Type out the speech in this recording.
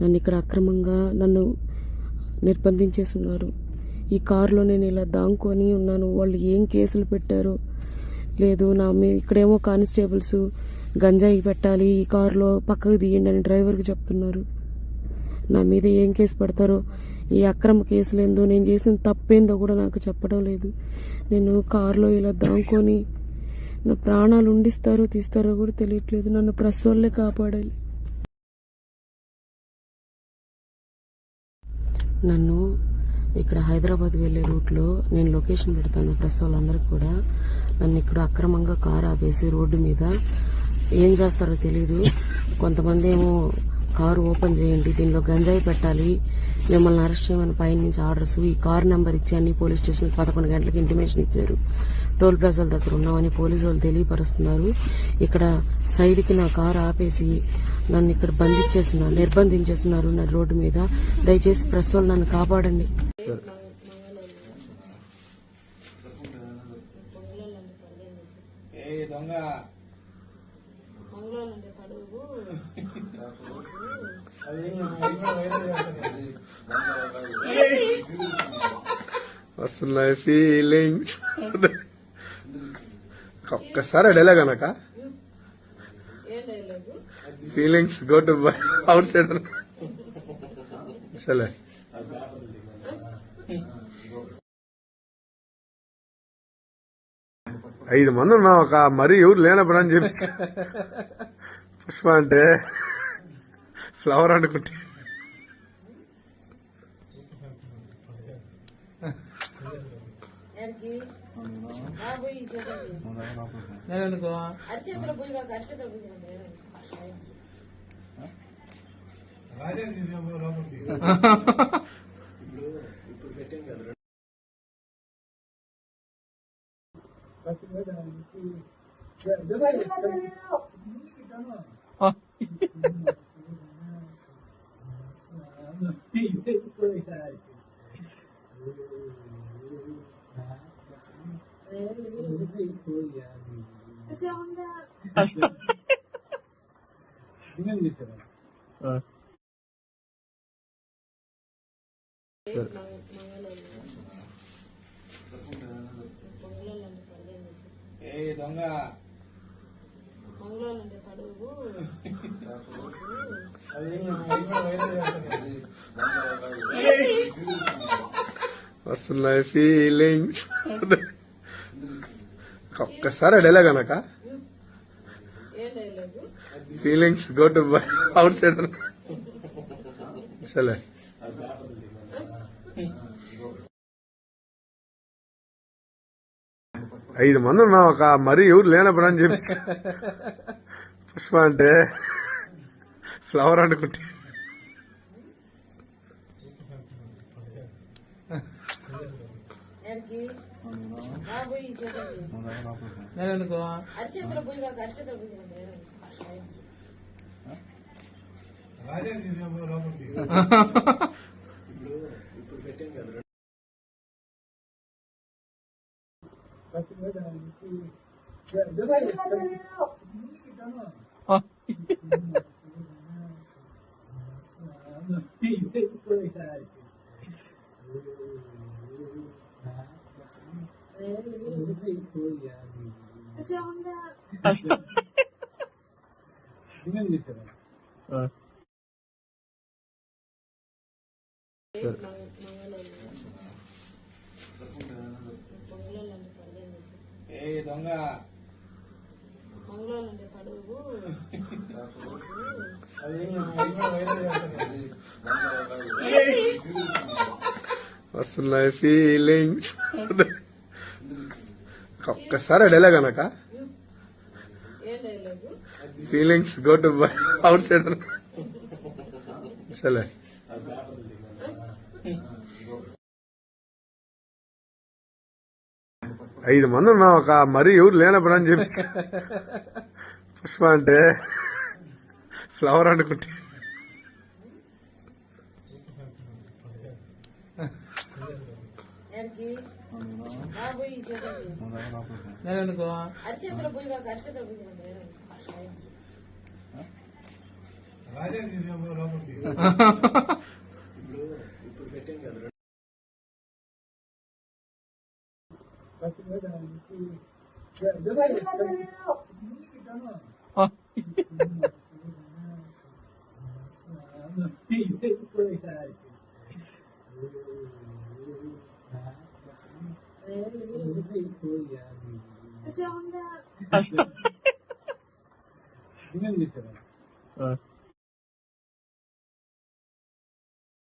నన్ను ఇక్కడ అక్రమంగా నన్ను నిర్బంధించేస్తున్నారు. ఈ కారులో నేను ఇలా దాంకొని ఉన్నాను. వాళ్ళు ఏం కేసులు పెట్టారో లేదు. నా మీద ఇక్కడేమో కానిస్టేబుల్స్ గంజాయి పెట్టాలి, ఈ కారులో పక్కకు తీయండి అని డ్రైవర్కి చెప్తున్నారు. నా మీద ఏం కేసు పెడతారో, ఈ అక్రమ కేసులు ఏందో, నేను చేసిన తప్పేందో కూడా నాకు చెప్పడం లేదు. నేను కారులో ఇలా దాంకొని నా ప్రాణాలు ఉండిస్తారో తీస్తారో కూడా తెలియట్లేదు. నన్ను ప్రెస్ వాళ్ళే కాపాడాలి. నన్ను ఇక్కడ హైదరాబాద్ వెళ్ళే రూట్లో నేను లొకేషన్ పెడతాను ప్రెస్ వాళ్ళందరికీ కూడా. నన్ను ఇక్కడ అక్రమంగా కారు ఆపేసి రోడ్డు మీద ఏం చేస్తారో తెలీదు. కొంతమంది ఏమో కారు ఓపెన్ చేయండి, దీనిలో గంజాయి పెట్టాలి, మిమ్మల్ని అరెస్ట్ చేయమని పైన నుంచి ఆర్డర్స్, ఈ కారు నెంబర్ ఇచ్చి అన్ని పోలీస్ స్టేషన్కి 11 గంటలకు ఇంటిమేషన్ ఇచ్చారు. టోల్ ప్లాజాల దగ్గర ఉన్నామని పోలీసు వాళ్ళు తెలియపరుస్తున్నారు. ఇక్కడ సైడ్కి నా కారు ఆపేసి నన్ను ఇక్కడ నిర్బంధించేస్తున్నారు నా రోడ్డు మీద. దయచేసి ప్రెస్ వాళ్ళు నన్ను కాపాడండి. వస్తున్నాయి ఫీలింగ్స్. ఒక్కసారి డైలాగ్ అనక feelings go to out side సరే. 5 మంది ఉన్నాం, ఒక మరీ ఎవరు లేనప్పుడు అని చెప్పి పుష్ప అంటే ఫ్లవర్ అనుకుంటే దొంగ వస్తున్నాయి ఫీలింగ్స్. ఒక్కసారి డైలాగ్ అనక feelings go to out side సరే. 5 మంది ఉన్నాం, ఒక మరీ ఎవరు లేనప్పుడు అని చెప్పి పుష్ప అంటే ఫ్లవర్ అనుకుంటే దొంగ వస్తున్నాయి ఫీలింగ్స్. ఒక్కసారి డైలాగ్ అనక feelings go to out side సరే. 5 మంది ఉన్నాం, ఒక మరీ ఎవరు లేనప్పుడు అని చెప్పి పుష్ప అంటే ఫ్లవర్ అనుకుంటే చేశారా